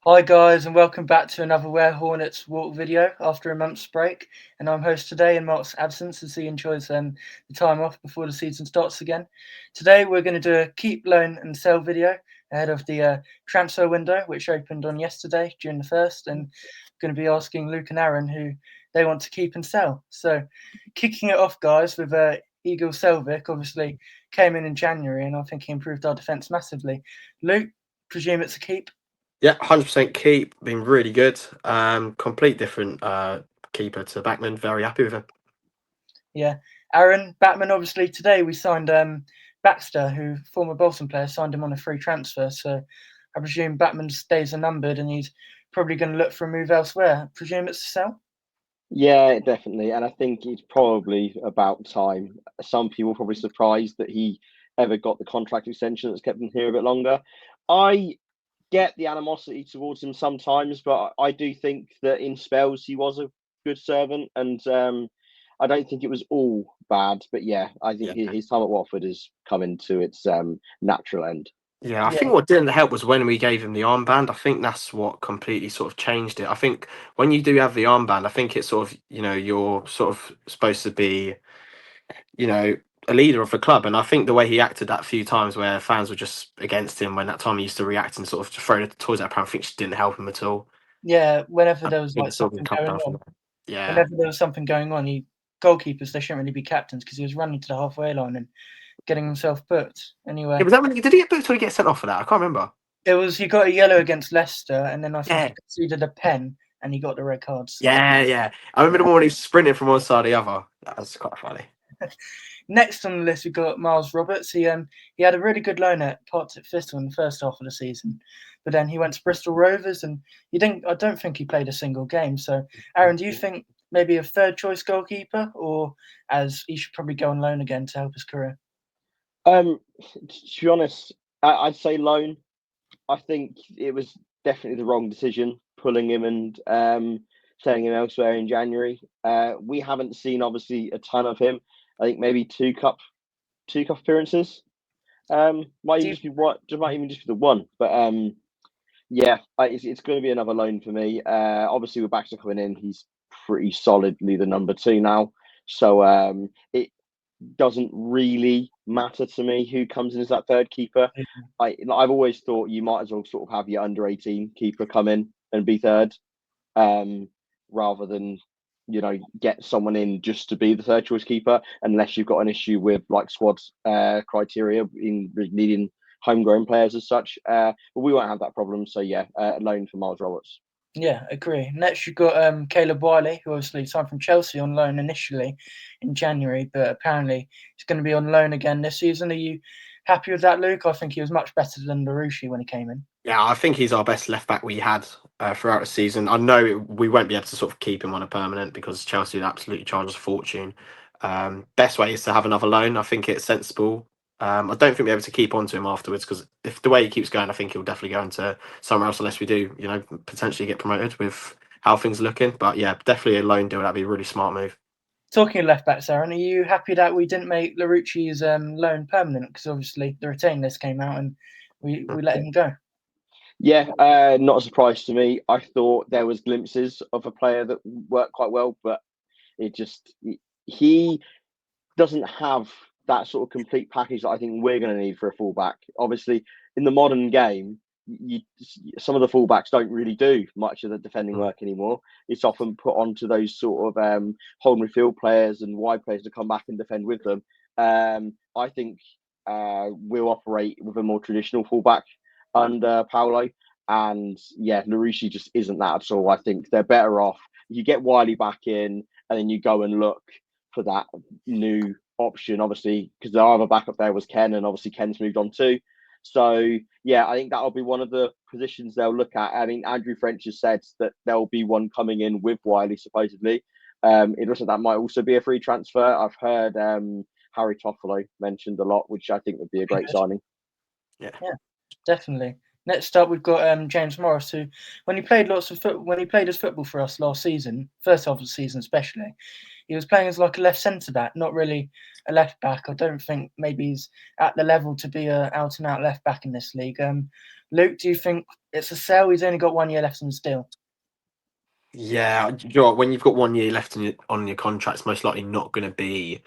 Hi guys, and welcome back to another Where Hornets Walk video after a month's break. And I'm host today in Mark's absence as he enjoys the time off before the season starts again. Today we're going to do a keep, loan and sell video ahead of the transfer window, which opened on yesterday, June the 1st, and going to be asking Luke and Aaron who they want to keep and sell. So kicking it off, guys, with Eagle Selvik, obviously came in January, and I think he improved our defence massively. Luke, presume it's a keep? Yeah, 100% keep. Been really good. Complete different keeper to Backman. Very happy with him. Yeah. Aaron, Batman, obviously today we signed Baxter, who former Bolton player, signed him on a free transfer. So I presume Batman's days are numbered and he's probably going to look for a move elsewhere. I presume it's a sell? Yeah, definitely. And I think it's probably about time. Some people are probably surprised that he ever got the contract extension that's kept him here a bit longer. I get the animosity towards him sometimes, but I do think that in spells he was a good servant, and I don't think it was all bad. But yeah, I think Yeah. his time at Watford has come into its natural end. Yeah, I Yeah. think what didn't help was when we gave him the armband. I think that's what completely sort of changed it. I think when you do have the armband, I think it's sort of, you're sort of supposed to be, a leader of the club. And I think the way he acted that few times where fans were just against him when that time he used to react and sort of just throw the toys at Pram, I think just didn't help him at all. Yeah, whenever I there was think like it's sort of something come going down from on, that. Yeah. whenever there was something going on, goalkeepers, they shouldn't really be captains because he was running to the halfway line and getting himself booked. Yeah, Anyway, was that when did he get booked or did he get sent off for that? I can't remember. he got a yellow against Leicester, and then I think Yeah. he conceded a pen and he got the red card. So Yeah. I remember the one when he was sprinting from one side to the other. That was quite funny. next on the list, we've got Miles Roberts. He had a really good loan at Partick Thistle in the first half of the season, but then he went to Bristol Rovers and he didn't. I don't think he played a single game. So, Aaron, do you think maybe a third choice goalkeeper, or as he should probably go on loan again to help his career? To be honest, I'd say loan. I think it was definitely the wrong decision pulling him and selling him elsewhere in January. We haven't seen obviously a ton of him. I think maybe two cup appearances. Might Do even you, just be what, just might even just be the one. But yeah, it's going to be another loan for me. Obviously with Baxter coming in, he's pretty solidly the number two now. So it doesn't really matter to me who comes in as that third keeper. I've always thought you might as well sort of have your under 18 keeper come in and be third, rather than get someone in just to be the third choice keeper, unless you've got an issue with like squad criteria in needing homegrown players as such. But we won't have that problem. So yeah, loan for Miles Roberts. Yeah, agree. Next, you've got Caleb Wiley, who obviously signed from Chelsea on loan initially in January, but apparently he's going to be on loan again this season. Are you happy with that, Luke? I think he was much better than Larouche when he came in. Yeah, I think he's our best left back we had throughout the season. I know we won't be able to sort of keep him on a permanent because Chelsea would absolutely charge us a fortune. Best way is to have another loan. I think it's sensible. I don't think we'll be able to keep on to him afterwards because if the way he keeps going, I think he'll definitely go into somewhere else unless we do, potentially get promoted with how things are looking. But yeah, definitely a loan deal. That'd be a really smart move. Talking of left backs, Aaron, are you happy that we didn't make Larouche's loan permanent? Because obviously the retain list came out and we let him go. Yeah, not a surprise to me. I thought there was glimpses of a player that worked quite well, but it just he doesn't have that sort of complete package that I think we're going to need for a fullback. Obviously, in the modern game, you some of the fullbacks don't really do much of the defending work anymore. It's often put onto those sort of hold midfield players and wide players to come back and defend with them. I think we'll operate with a more traditional fullback under Paolo. And yeah, Larouche just isn't that at all. I think they're better off. You get Wiley back in, and then you go and look for that new option, obviously, because the other backup there was Ken, and obviously Ken's moved on too. So yeah, I think that'll be one of the positions they'll look at. I mean, Andrew French has said that there'll be one coming in with Wiley supposedly. It looks like that might also be a free transfer. I've heard Harry Toffolo mentioned a lot, which I think would be a great signing. Yeah. Yeah, definitely. Next up, we've got James Morris, who, when he played his football for us last season, first half of the season especially, he was playing as like a left centre back, not really a left back. I don't think maybe he's at the level to be a out and out left back in this league. Luke, do you think it's a sell? He's only got 1 year left on his deal. Yeah, you know what, when you've got 1 year left on your contract, it's most likely not going to be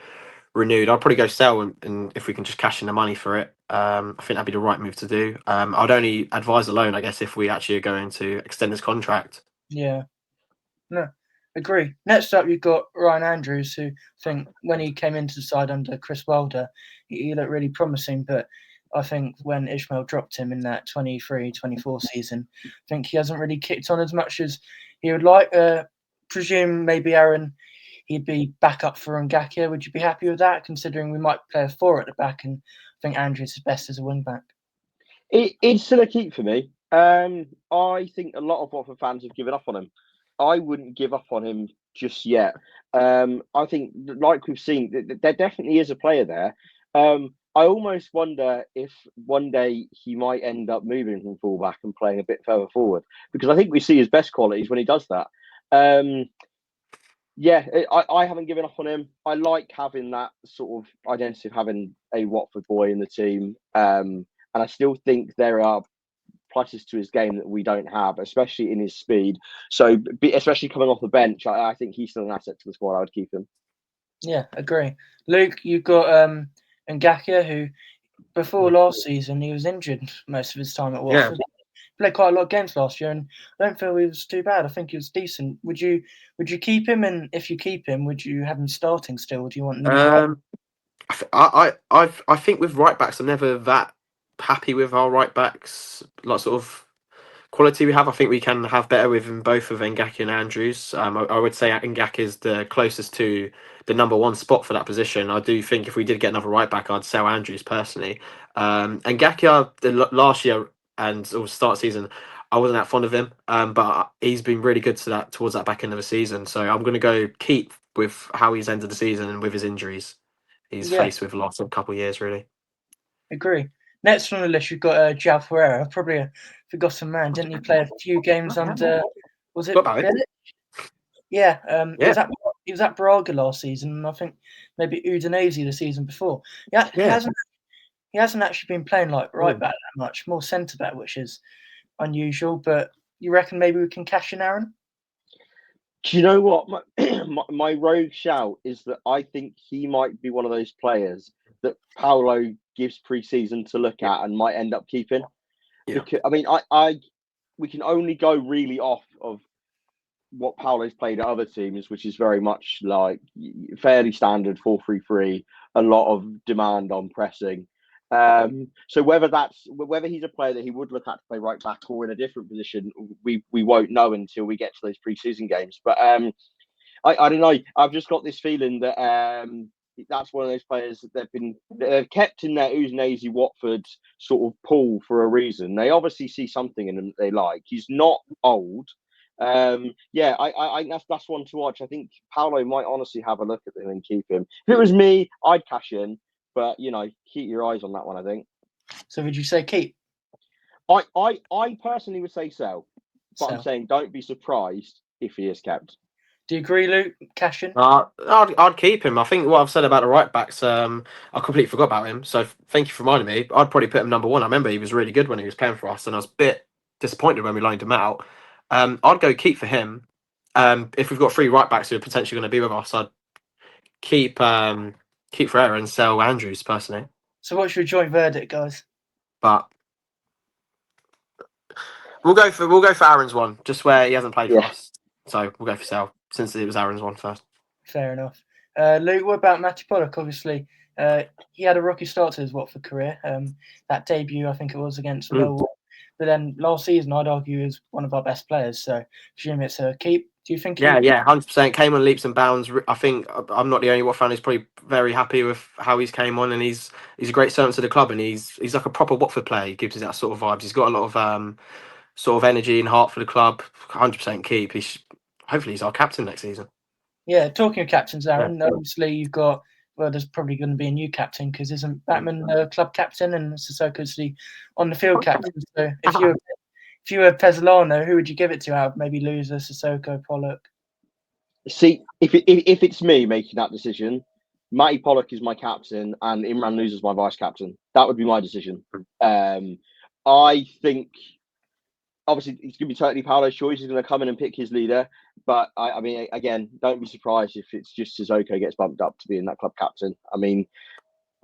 renewed. I'd probably go sell, and if we can just cash in the money for it, I think that'd be the right move to do. I'd only advise a loan, I guess, if we actually are going to extend his contract. Yeah, no, agree. Next up, you've got Ryan Andrews, who I think when he came into the side under Chris Wilder, he looked really promising, but I think when Ishmael dropped him in that 23-24 season, I think he hasn't really kicked on as much as he would like. Presume maybe Aaron, he'd be back up for Ngakia. Would you be happy with that, considering we might play a 4 at the back, and I think Andrews is best as a wing back? It's still a keep for me. I think a lot of Watford fans have given up on him. I wouldn't give up on him just yet. I think, like we've seen, there definitely is a player there. I almost wonder if one day he might end up moving from fullback and playing a bit further forward, because I think we see his best qualities when he does that. Yeah, I haven't given up on him. I like having that sort of identity of having a Watford boy in the team. And I still think there are pluses to his game that we don't have, especially in his speed. So, especially coming off the bench, I think he's still an asset to the squad. I would keep him. Yeah, agree. Luke, you've got Ngakia, who before last season he was injured most of his time at Watford. Yeah. Played quite a lot of games last year, and I don't feel he was too bad. I think he was decent. Would you keep him? And if you keep him, would you have him starting still? Or do you want new? I think with right backs, I'm never that happy with our right backs. Like sort of quality we have, I think we can have better with both of Ngakia and Andrews. I would say Ngakia is the closest to the number one spot for that position. I do think if we did get another right back, I'd sell Andrews personally. Ngakia last year and start season, I wasn't that fond of him, but he's been really good towards that back end of the season. So I'm going to go keep with how he's ended the season and with his injuries he's faced with lots of couple of years, really. Agree. Next on the list, you've got João Ferreira, probably a forgotten man. Didn't he play a few games under? Was it? Yeah. He was at Braga last season, and I think maybe Udinese the season before. Yeah. He hasn't actually been playing like right back that much, more centre back, which is unusual. But you reckon maybe we can cash in Aaron? Do you know what? My rogue shout is that I think he might be one of those players that Paolo gives pre-season to look at and might end up keeping. Yeah. Because, I mean, we can only go really off of what Paolo's played at other teams, which is very much like fairly standard 4-3-3, a lot of demand on pressing. So whether he's a player that he would look at to play right back or in a different position, we won't know until we get to those pre-season games. But I don't know. I've just got this feeling that that's one of those players that they've kept in their Udinese Watford sort of pool for a reason. They obviously see something in him that they like. He's not old. I that's one to watch. I think Paolo might honestly have a look at him and keep him. If it was me, I'd cash in. But keep your eyes on that one, I think. So would you say keep? I personally would say sell. But I'm saying don't be surprised if he is kept. Do you agree, Luke? Cash in? I'd keep him. I think what I've said about the right backs, I completely forgot about him. So thank you for reminding me. I'd probably put him number one. I remember he was really good when he was playing for us, and I was a bit disappointed when we loaned him out. I'd go keep for him. If we've got 3 right backs who are potentially going to be with us, I'd keep Ferreira and sell Andrews personally. So what's your joint verdict, guys? But we'll go for Aaron's one, just where he hasn't played for us. So we'll go for sell since it was Aaron's one first. Fair enough. Luke, what about Matty Pollock? Obviously, he had a rocky start to his Watford career. That debut, I think it was against Millwall. But then last season, I'd argue, he was one of our best players. So I presume it's a keep. Do you think? Yeah, 100%. Came on leaps and bounds. I think I'm not the only Watford fan who's probably very happy with how he's came on, and he's a great servant to the club, and he's like a proper Watford player. He gives us that sort of vibes. He's got a lot of sort of energy and heart for the club. 100% keep. Hopefully he's our captain next season. Yeah, talking of captains, Aaron, obviously you've got, there's probably going to be a new captain because isn't Batman the club captain and Sissoko's the on the field captain? So if you were Pezzolano, who would you give it to out of maybe Loser, Sissoko, Pollock? See, if it's me making that decision, Matty Pollock is my captain and Imran Luz is my vice captain. That would be my decision. I think obviously it's going to be totally Paolo's choice. He's going to come in and pick his leader. But I mean, again, don't be surprised if it's just Sissoko gets bumped up to being that club captain. I mean,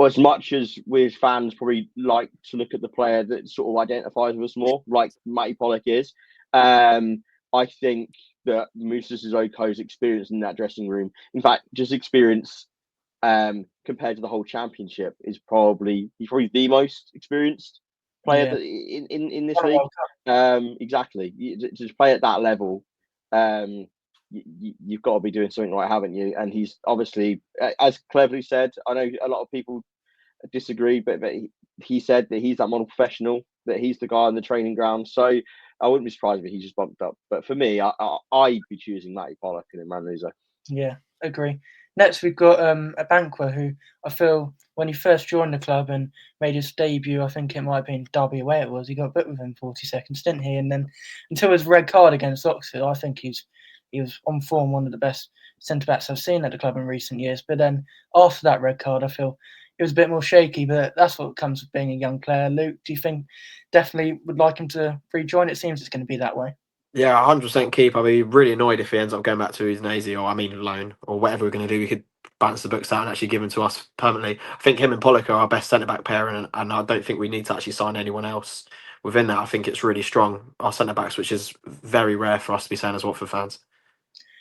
as much as we fans probably like to look at the player that sort of identifies with us more, like Matty Pollock is, I think that Musa Sissoko's experience in that dressing room, in fact, just experience compared to the whole championship, he's probably the most experienced player in this league. Exactly. To play at that level, you've got to be doing something right, haven't you? And he's obviously, as cleverly said, I know a lot of people disagree, but he said that he's that model professional, that he's the guy on the training ground. So I wouldn't be surprised if he just bumped up. But for me, I'd be choosing Matty Pollock and Imran Louza. Yeah, agree. Next, we've got a banquer who I feel when he first joined the club and made his debut, I think it might have been Derby away it was, he got booked within 40 seconds, didn't he? And then until his red card against Oxford, I think he was on form, one of the best centre-backs I've seen at the club in recent years. But then after that red card, I feel it was a bit more shaky, but that's what comes with being a young player. Luke, do you think definitely would like him to rejoin? It seems it's going to be that way. Yeah, 100% keep. I'd be really annoyed if he ends up going back to his Nazi or loan or whatever we're going to do. We could balance the books out and actually give him to us permanently. I think him and Pollock are our best centre back pair, and I don't think we need to actually sign anyone else within that. I think it's really strong, our centre backs, which is very rare for us to be saying as Watford fans.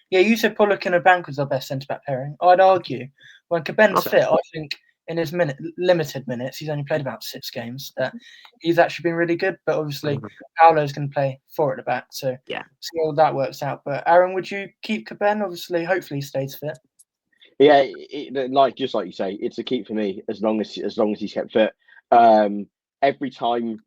Yeah, you said Pollock and a bank was our best centre back pairing. I'd argue when Caben's fit, I think in his limited minutes, he's only played about 6 games, that he's actually been really good. But obviously, Paolo's going to play 4 at the back, so yeah, see how that works out. But Aaron, would you keep Caben? Obviously, hopefully he stays fit. Yeah, just like you say, it's a keep for me as long as he's kept fit. Every time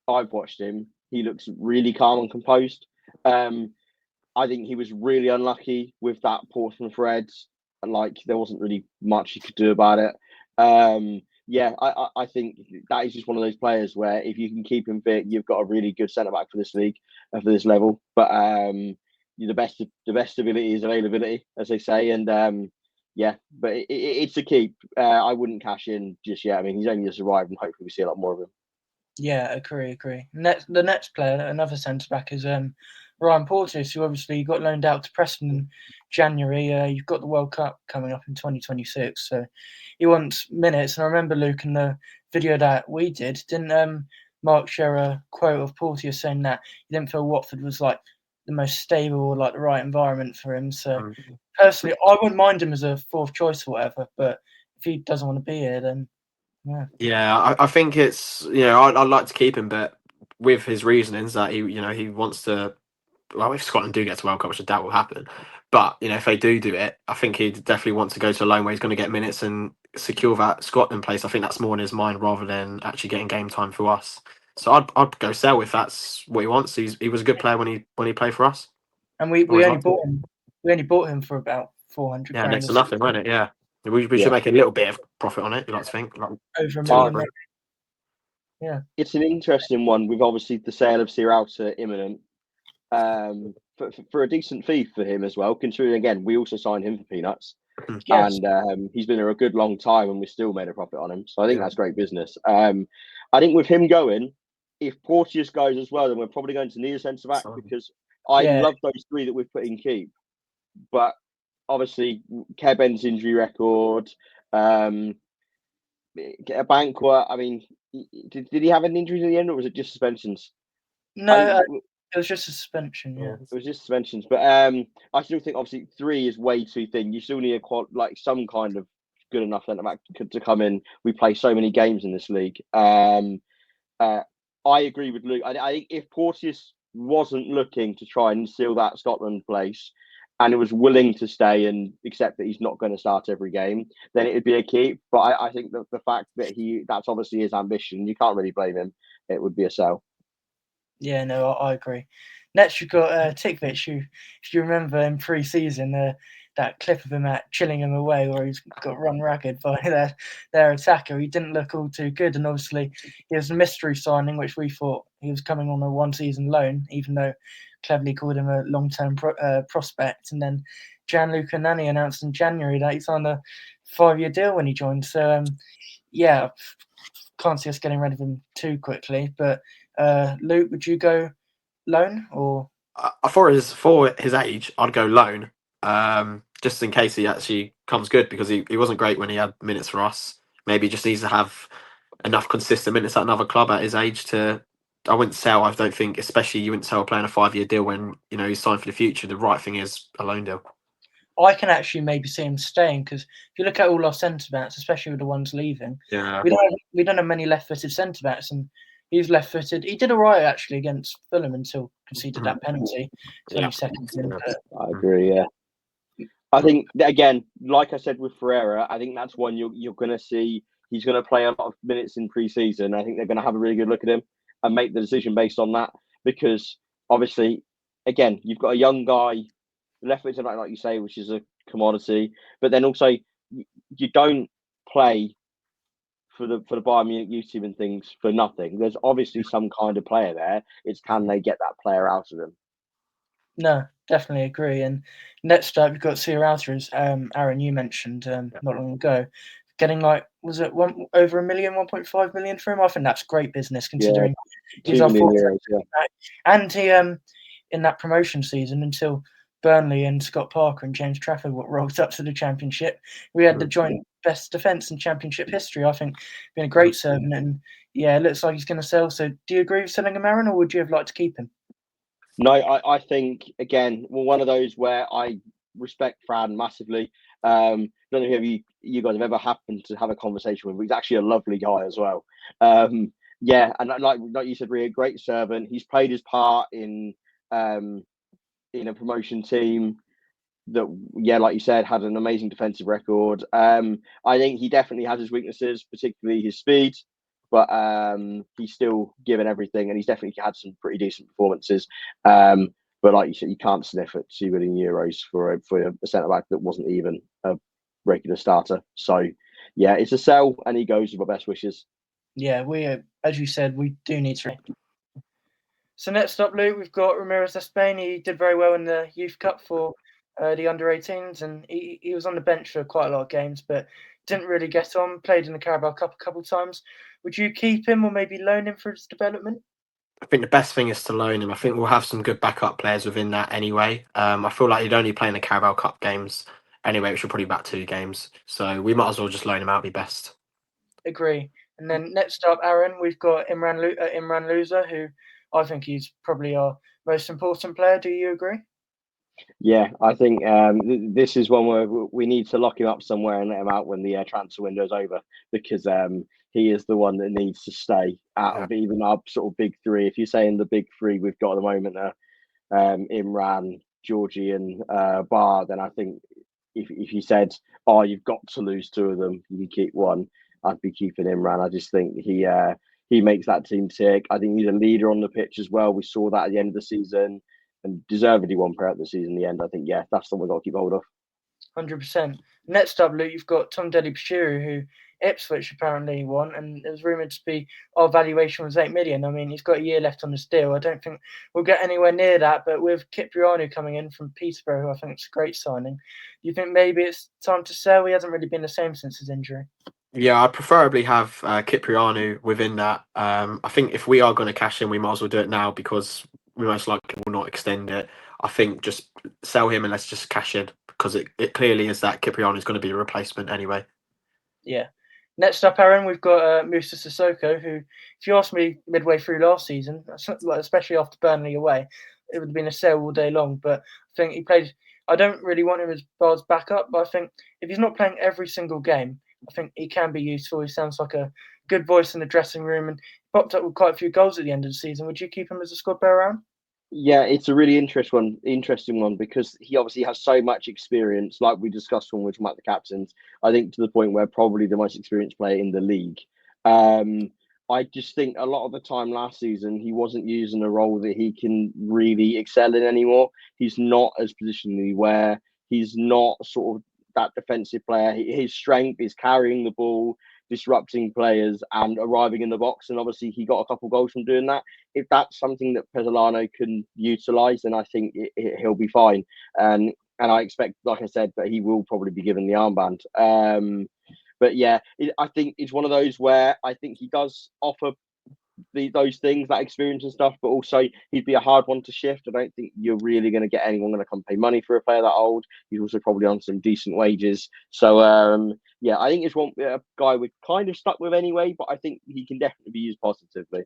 I've watched him, he looks really calm and composed. I think he was really unlucky with that Portsmouth Reds, and there wasn't really much he could do about it. I think that is just one of those players where if you can keep him fit, you've got a really good centre back for this league and for this level. But the best ability is availability, as they say, and but it's a keep. I wouldn't cash in just yet. I mean, he's only just arrived, and hopefully we see a lot more of him. Yeah, agree. The next player, another centre back, is Ryan Porteous, who obviously got loaned out to Preston in January. You've got the World Cup coming up in 2026, so he wants minutes. And I remember, Luke, in the video that we did, didn't Mark share a quote of Porteous saying that he didn't feel Watford was the most stable or the right environment for him. So personally, I wouldn't mind him as a 4th choice or whatever, but if he doesn't want to be here, then yeah. I think it's I'd like to keep him, but with his reasonings that he wants to. Well, if Scotland do get to World Cup, which I doubt will happen, but if they do it, I think he'd definitely want to go to a loan where he's going to get minutes and secure that Scotland place. I think that's more in his mind rather than actually getting game time for us. So I'd go sell if that's what he wants. He was a good player when he played for us. And we only bought him. We only bought him for about 400 Yeah, grand. next to nothing, wasn't it? Yeah, we should make a little bit of profit on it. You like to think over $1 million. Yeah, it's an interesting one with obviously the sale of Sierralta imminent. For a decent fee for him as well, considering again we also signed him for peanuts, yes. and he's been there a good long time, and we still made a profit on him. So I think that's great business. I think with him going, if Porteous goes as well, then we're probably going to need a centre back because I love those 3 that we've put in keep, but obviously Keben's injury record, a banquet. I mean, did he have an injury in the end, or was it just suspensions? No, it was just a suspension. Yeah, it was just suspensions. But I still think obviously 3 is way too thin. You still need some kind of good enough centre back to come in. We play so many games in this league. I agree with Luke. I think if Porteous wasn't looking to try and seal that Scotland place, and it was willing to stay and accept that he's not going to start every game, then it would be a keep. But I think that the fact that that's obviously his ambition, you can't really blame him. It would be a sell. Yeah, no, I agree. Next, you've got Tikvich, who, if you remember in pre-season, that clip of him at Chillingham away where he's got run ragged by their attacker. He didn't look all too good, and obviously he was a mystery signing, which we thought he was coming on a one-season loan, even though cleverly called him a long-term prospect. And then Gianluca Nani announced in January that he signed a 5-year deal when he joined. So yeah, can't see us getting rid of him too quickly. But Luke, would you go loan or? For his age, I'd go loan, just in case he actually comes good, because he wasn't great when he had minutes for us. Maybe he just needs to have enough consistent minutes at another club at his age to. I wouldn't sell. I don't think, especially you wouldn't sell a player on a 5-year deal when he's signed for the future. The right thing is a loan deal. I can actually maybe see him staying, because if you look at all our centre backs, especially with the ones leaving, Yeah, we don't have many left-footed centre backs, and he's left-footed. He did all right actually against Fulham until conceded that penalty 20 seconds in. But I agree. Yeah, I think again, like I said with Ferreira, I think that's one you're going to see. He's going to play a lot of minutes in pre-season. I think they're going to have a really good look at him and make the decision based on that, because obviously, again, you've got a young guy, left footed like you say, which is a commodity, but then also you don't play for the Bayern Munich youth team and things for nothing. There's obviously some kind of player there. It's can they get that player out of them? No, definitely agree. And next up, you've got Sir Alvarez. Aaron, you mentioned not long ago, getting was it over 1.5 million for him? I think that's great business considering he's our fourth and he in that promotion season until Burnley and Scott Parker and James Trafford rolled up to the Championship. We had the joint best defence in Championship history. I think been a great servant, and yeah, it looks like he's going to sell. So, do you agree with selling him, Aaron, or would you have liked to keep him? No, I think again, one of those where I respect Fran massively. Don't know if you guys have ever happened to have a conversation with him. He's actually a lovely guy as well. Yeah, and like you said, really a great servant. He's played his part in a promotion team that, yeah, like you said, had an amazing defensive record. I think he definitely has his weaknesses, particularly his speed, but he's still given everything, and he's definitely had some pretty decent performances. But like you said, you can't sniff at €2 million for a centre back that wasn't even a regular starter. So yeah, it's a sell, and he goes with our best wishes. Yeah, we as you said, we do need to. So next up, Luke, we've got Ramirez Spain. He did very well in the Youth Cup for the under-18s, and he was on the bench for quite a lot of games, but didn't really get on. Played in the Carabao Cup a couple of times. Would you keep him or maybe loan him for his development? I think the best thing is to loan him. I think we'll have some good backup players within that anyway. I feel like he'd only play in the Carabao Cup games anyway, which are probably about 2 games. So we might as well just loan him out, be best. Agree. And then next up, Aaron, we've got Imran Louza, who I think he's probably our most important player. Do you agree? Yeah, I think this is one where we need to lock him up somewhere and let him out when the transfer window's over, because he is the one that needs to stay out of even our sort of big three. If you're saying the big three we've got at the moment are Imran, Georgie, and Bar, then I think if you said, "Oh, you've got to lose 2 of them, you can keep one," I'd be keeping Imran. I just think he makes that team tick. I think he's a leader on the pitch as well. We saw that at the end of the season, and deservedly won player of the season in the end. I think, yeah, that's something we've got to keep hold of. 100%. Next up, Luke, you've got Tom Deli-Bashiru, who Ipswich apparently won, and it was rumoured to be our valuation was 8 million. I mean, he's got a year left on his deal. I don't think we'll get anywhere near that, but with Kyprianou coming in from Peterborough, who I think it's a great signing, do you think maybe it's time to sell? He hasn't really been the same since his injury. Yeah, I'd preferably have Kyprianou within that. I think if we are going to cash in, we might as well do it now, because we most likely will not extend it. I think just sell him and let's just cash in, because it clearly is that Kyprianou is going to be a replacement anyway. Yeah. Next up, Aaron, we've got Moussa Sissoko, who, if you asked me midway through last season, especially after Burnley away, it would have been a sale all day long. But I think he played. I don't really want him as Bard's backup, but I think if he's not playing every single game, I think he can be useful. He sounds like a good voice in the dressing room, and popped up with quite a few goals at the end of the season. Would you keep him as a squad player, Aaron? Yeah, it's a really interesting one, because he obviously has so much experience, like we discussed when we were talking about the captains. I think to the point where probably the most experienced player in the league. I just think a lot of the time last season he wasn't using a role that he can really excel in anymore. He's not as positionally aware. He's not sort of that defensive player. His strength is carrying the ball, disrupting players, and arriving in the box. And obviously, he got a couple goals from doing that. If that's something that Pezzolano can utilise, then I think he'll be fine. And I expect, like I said, that he will probably be given the armband. But yeah, I think it's one of those where I think he does offer those things, that experience and stuff, but also he'd be a hard one to shift. I don't think you're really going to get anyone going to come pay money for a player that old. He's also probably on some decent wages. So yeah, I think it's one a guy we're kind of stuck with anyway, but I think he can definitely be used positively.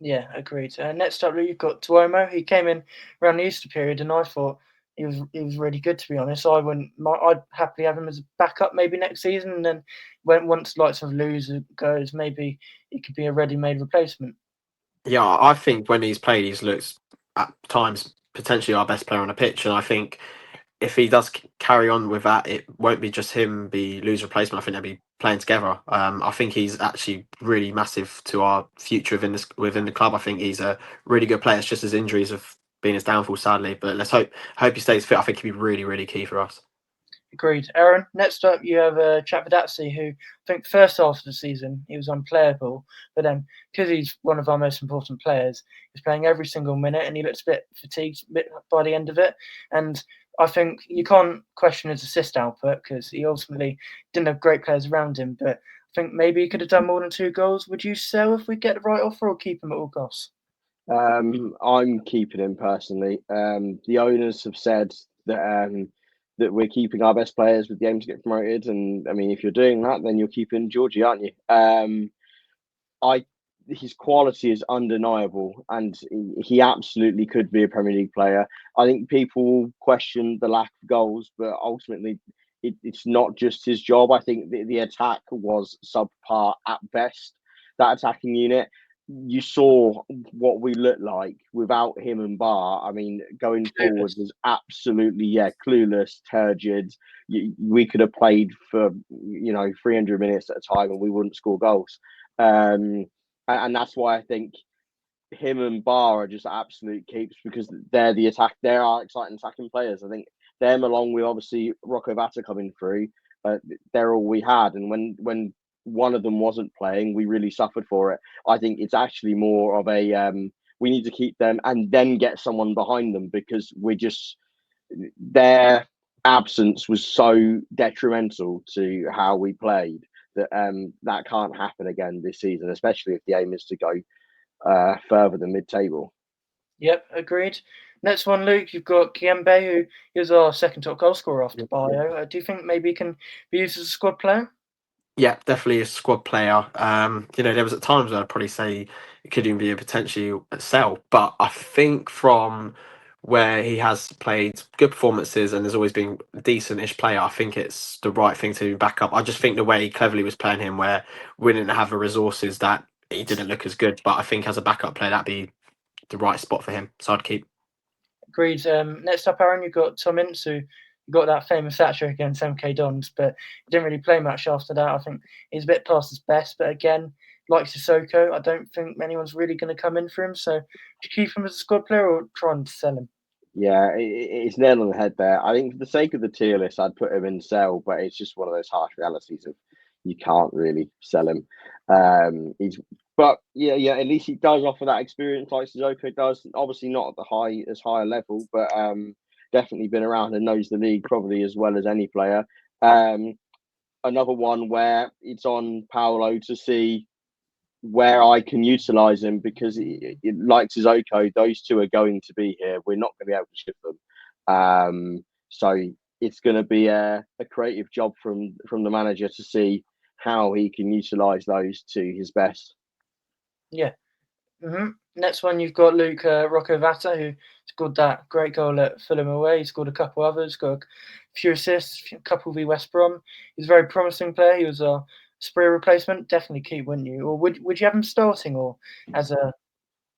Yeah, agreed. Next up, you've got Duomo. He came in around the Easter period, and I thought he was really good, to be honest. I'd happily have him as a backup maybe next season, and then once likes of loser goes, maybe he could be a ready-made replacement. Yeah, I think when he's played, he's looked at times potentially our best player on the pitch, and I think if he does carry on with that, it won't be just him be loser replacement. I think they'll be playing together. I think he's actually really massive to our future within the club. I think he's a really good player. It's just his injuries have been his downfall, sadly. But let's hope he stays fit. I think he'll be really, really key for us. Agreed. Aaron, next up you have Chapadazzi, who I think first half of the season he was unplayable, but then because he's one of our most important players, he's playing every single minute and he looks a bit fatigued by the end of it. And I think you can't question his assist output because he ultimately didn't have great players around him, but I think maybe he could have done more than 2 goals. Would you sell if we get the right offer or keep him at all costs? I'm keeping him personally. The owners have said that that we're keeping our best players with the aim to get promoted, and I mean, if you're doing that, then you're keeping Georgie, aren't you? His quality is undeniable, and he absolutely could be a Premier League player. I think people question the lack of goals, but ultimately, it's not just his job. I think the attack was subpar at best. That attacking unit, you saw what we looked like without him and Bar. I mean, going forward was absolutely clueless, turgid. We could have played for 300 minutes at a time and we wouldn't score goals. And that's why I think him and Bar are just absolute keeps because they're the attack. They are exciting attacking players. I think them, along with obviously Rocco Vata coming through, they're all we had. And when one of them wasn't playing, we really suffered for it. I think it's actually more of a we need to keep them and then get someone behind them because their absence was so detrimental to how we played that that can't happen again this season, especially if the aim is to go further than mid-table. Yep, agreed. Next one, Luke, you've got Kiembe, who is our second top goal scorer after Bayo. Do you think maybe he can be used as a squad player? Yeah, definitely a squad player. There was at times where I'd probably say it could even be a potentially sell, but I think from where he has played good performances and there's always been a decent-ish player, I think it's the right thing to back up. I just think the way he cleverly was playing him, where we didn't have the resources, that he didn't look as good. But I think as a backup player, that'd be the right spot for him. So I'd keep. Agreed. Next up, Aaron, you've got Tom Ince, who got that famous hat-trick against MK Dons, but he didn't really play much after that. I think he's a bit past his best, but again, like Sissoko, I don't think anyone's really going to come in for him. So, do you keep him as a squad player or try and sell him? Yeah, it's nail on the head there. I think for the sake of the tier list, I'd put him in sell, but it's just one of those harsh realities of you can't really sell him. But at least he does offer that experience like Sissoko does. Obviously not at the as high a level, but definitely been around and knows the league probably as well as any player. Another one where it's on Paolo to see where I can utilise him because like Sissoko, those two are going to be here. We're not going to be able to shift them. So it's going to be a creative job from the manager to see how he can utilise those to his best. Yeah. Mm-hmm. Next one, you've got Luke Rocco Vata, who scored that great goal at Fulham away. He scored a couple others, got a few assists, a couple v West Brom. He's a very promising player. He was a Spree replacement. Definitely keep, wouldn't you? Or would you have him starting or as a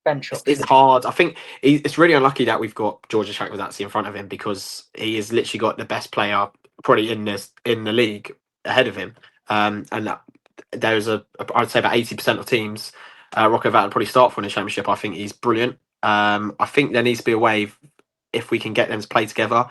bench option? It's hard. I think it's really unlucky that we've got Georgia Chakwazatsi in front of him because he has literally got the best player probably in the league ahead of him. And there's I'd say about 80% of teams Rocco Vat will probably start for in the championship. I think he's brilliant. I think there needs to be a way if we can get them to play together.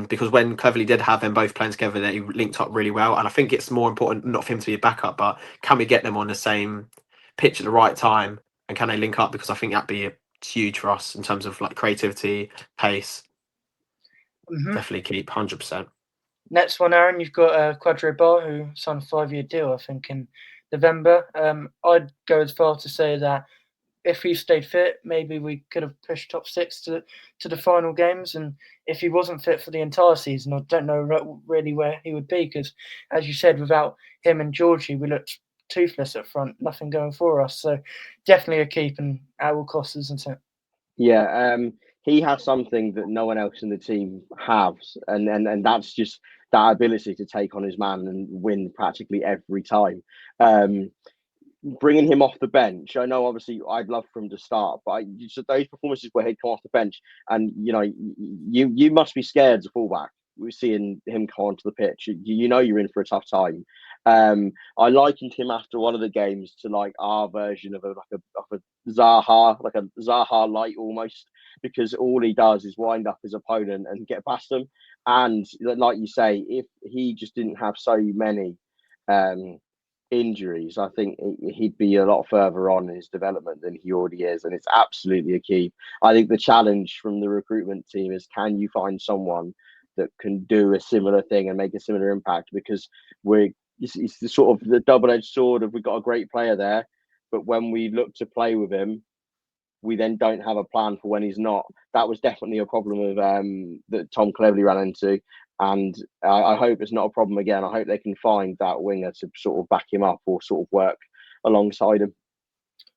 because when Cleverley did have them both playing together, they linked up really well. And I think it's more important not for him to be a backup, but can we get them on the same pitch at the right time, and can they link up? Because I think that'd be huge for us in terms of like creativity, pace. Definitely keep 100%. Next one, Aaron, you've got Quadro Bar, who signed a 5-year deal, I think, in November. I'd go as far to say that if he stayed fit, maybe we could have pushed top 6 to the final games. And if he wasn't fit for the entire season, I don't know really where he would be, because, as you said, without him and Georgie, we looked toothless up front, nothing going for us. So definitely a keep and at all costs, isn't it? Yeah, he has something that no one else in the team has, and that's just that ability to take on his man and win practically every time. Bringing him off the bench, I know obviously I'd love for him to start, but those performances where he'd come off the bench, and you must be scared as a fullback. We're seeing him come onto the pitch. You know you're in for a tough time. I likened him after one of the games to like our version of a Zaha, like a Zaha light almost, because all he does is wind up his opponent and get past them. And like you say, if he just didn't have so many injuries, I think he'd be a lot further on in his development than he already is, and it's absolutely a key. I think the challenge from the recruitment team is, can you find someone that can do a similar thing and make a similar impact? Because it's the sort of the double-edged sword of, we've got a great player there, but when we look to play with him, we then don't have a plan for when he's not. That was definitely a problem of that Tom Cleverley ran into, and I hope it's not a problem again. I hope they can find that winger to sort of back him up or sort of work alongside him.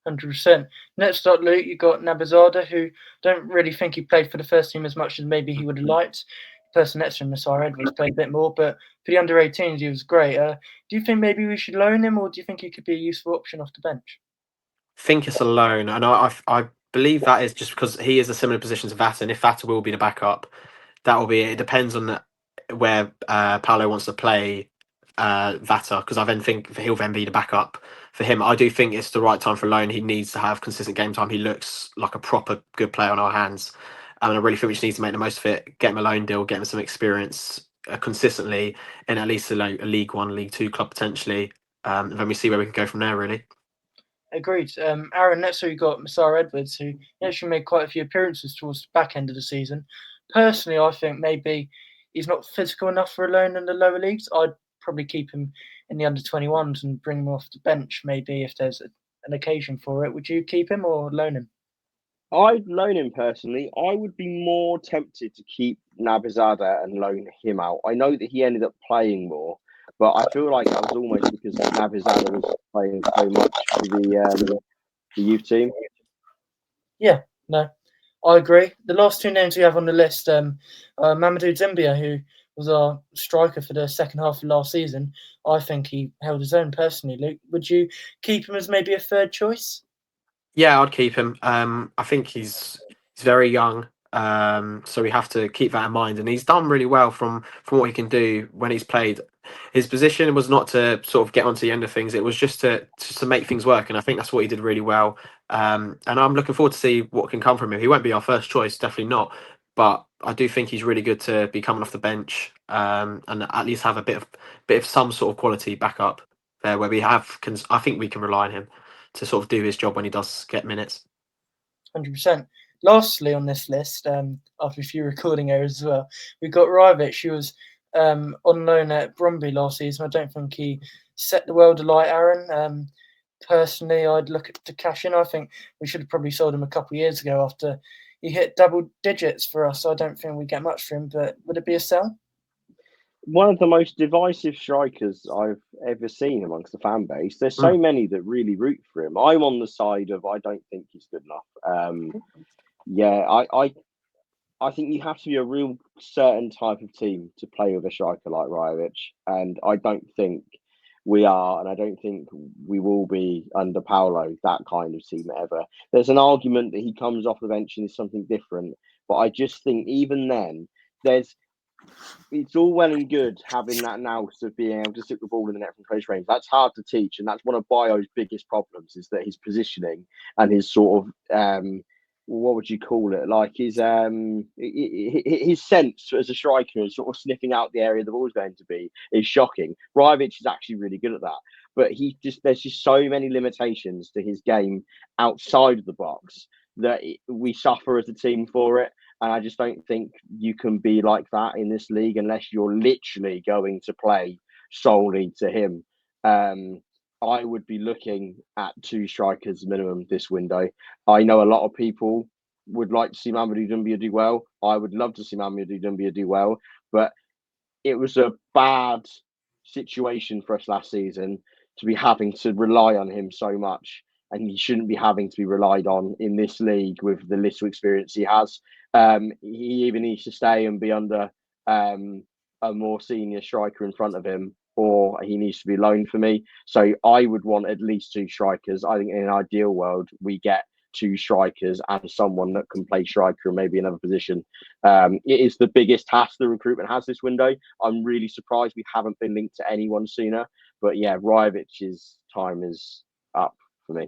100%. Next up, Luke, you got Nabazada, who don't really think he played for the first team as much as maybe he would have liked. The person next to him, Messiah Edwards, played a bit more, but for the under-18s, he was great. Do you think maybe we should loan him, or do you think he could be a useful option off the bench? Think it's a loan, and I believe that is just because he is a similar position to Vata, and if Vata will be the backup, that will be. It depends on where Paolo wants to play Vata, because I then think he'll then be the backup for him. I do think it's the right time for a loan. He needs to have consistent game time. He looks like a proper good player on our hands, and I really think we just need to make the most of it. Get him a loan deal, get him some experience consistently in at least a League One, League Two club potentially. And then we see where we can go from there. Really. Agreed. Aaron, next we've got Messiah Edwards, who actually made quite a few appearances towards the back end of the season. Personally, I think maybe he's not physical enough for a loan in the lower leagues. I'd probably keep him in the under-21s and bring him off the bench maybe if there's an occasion for it. Would you keep him or loan him? I'd loan him personally. I would be more tempted to keep Nabazada and loan him out. I know that he ended up playing more, but I feel like that was almost because Nabazada was playing so much for the youth team. Yeah, no, I agree. The last two names we have on the list, Mamadou Zimbia, who was our striker for the second half of last season. I think he held his own personally. Luke, would you keep him as maybe a third choice? Yeah, I'd keep him. I think he's very young, so we have to keep that in mind. And he's done really well from what he can do when he's played. His position was not to sort of get onto the end of things; it was just to make things work. And I think that's what he did really well. And I'm looking forward to see what can come from him. He won't be our first choice, definitely not. But I do think he's really good to be coming off the bench, and at least have a bit of some sort of quality backup there, where we have. I think we can rely on him to sort of do his job when he does get minutes. 100%. Lastly on this list, after a few recording errors as well, we've got Rivich. She was on loan at Bromby last season. I don't think he set the world alight, Aaron. Personally, I'd look to cash in. I think we should have probably sold him a couple of years ago after he hit double digits for us. I don't think we get much for him, but would it be a sell? One of the most divisive strikers I've ever seen amongst the fan base. There's so many that really root for him. I'm on the side of, I don't think he's good enough. I think you have to be a real certain type of team to play with a striker like Rivich, and I don't think we are, and I don't think we will be under Paolo, that kind of team ever. There's an argument that he comes off the bench and is something different, but I just think even then, it's all well and good having that nous of being able to stick the ball in the net from close range. That's hard to teach, and that's one of Bio's biggest problems, is that his positioning and his sort of what would you call it? Like his sense as a striker and sort of sniffing out the area the ball's going to be is shocking. Rajvic is actually really good at that, but there's just so many limitations to his game outside of the box that we suffer as a team for it. And I just don't think you can be like that in this league unless you're literally going to play solely to him. I would be looking at 2 strikers minimum this window. I know a lot of people would like to see Mamadou Doumbia do well. I would love to see Mamadou Doumbia do well, but it was a bad situation for us last season to be having to rely on him so much. And he shouldn't be having to be relied on in this league with the little experience he has. He either needs to stay and be under a more senior striker in front of him, or he needs to be loaned for me. So I would want at least 2 strikers. I think in an ideal world, we get 2 strikers and someone that can play striker and maybe another position. It is the biggest task the recruitment has this window. I'm really surprised we haven't been linked to anyone sooner. But yeah, Rajvic's time is up for me.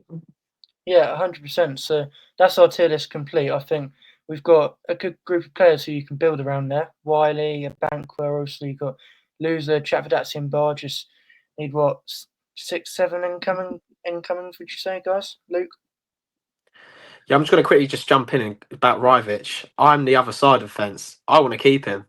Yeah, 100%. So that's our tier list complete. I think we've got a good group of players who you can build around there. Wiley, Banquer, obviously you've got Loser, Chatfordazzi and Bar. Just need what, 6, 7 incomings, would you say, guys? Luke? Yeah, I'm just going to quickly just jump in about Rajvic. I'm the other side of the fence. I want to keep him.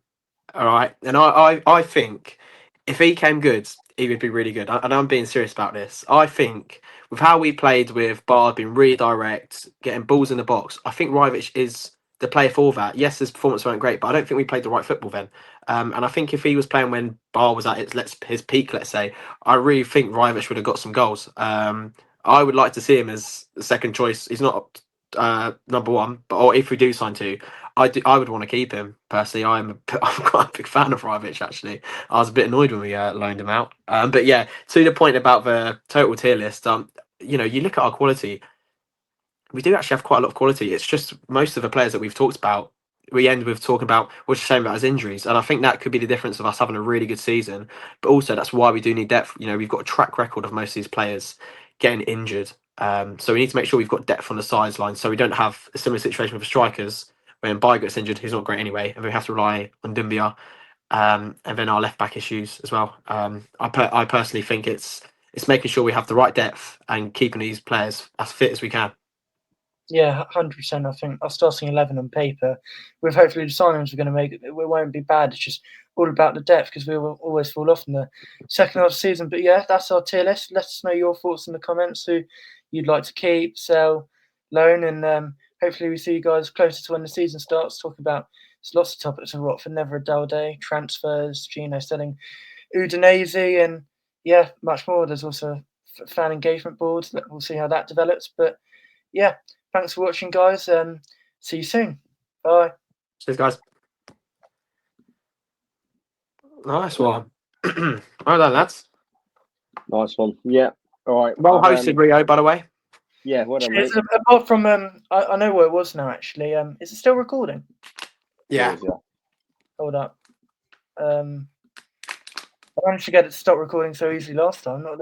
All right. And I think if he came good, he would be really good. And I'm being serious about this. I think with how we played with Bard being really direct, getting balls in the box, I think Rajvic is the player for that. Yes, his performance weren't great, but I don't think we played the right football then. And I think if he was playing when Bar was at his peak, let's say, I really think Rajvic would have got some goals. I would like to see him as the second choice. He's not number 1, but or if we do sign 2, I would want to keep him personally. I'm quite a big fan of Rajvic actually. I was a bit annoyed when we loaned him out. But yeah, to the point about the total tier list, you look at our quality. We do actually have quite a lot of quality. It's just most of the players that we've talked about, we end with talking about what's the shame about his injuries, and I think that could be the difference of us having a really good season. But also that's why we do need depth. We've got a track record of most of these players getting injured. So we need to make sure we've got depth on the sideline, so we don't have a similar situation with the strikers when Bai gets injured, who's not great anyway, and we have to rely on Doumbia, and then our left back issues as well. I personally think it's making sure we have the right depth and keeping these players as fit as we can. Yeah, 100%. I think our starting 11 on paper, with hopefully the signings we're going to make, it won't be bad. It's just all about the depth because we will always fall off in the second half of the season. But yeah, that's our tier list. Let us know your thoughts in the comments, who you'd like to keep, sell, loan, and hopefully we see you guys closer to when the season starts. Talk about lots of topics of Watford, never a dull day, transfers, Gino selling Udinese, and yeah, much more. There's also fan engagement boards. We'll see how that develops. But yeah, thanks for watching, guys. See you soon. Bye. Cheers, guys. Nice one. Well done, lads. Nice one. Yeah. All right. Well hosted, Rio, by the way. Yeah, well done, mate. Apart from, I know where it was now, actually. Is it still recording? Yeah. Cheers, yeah. Hold up. I managed to get it to stop recording so easily last time. Not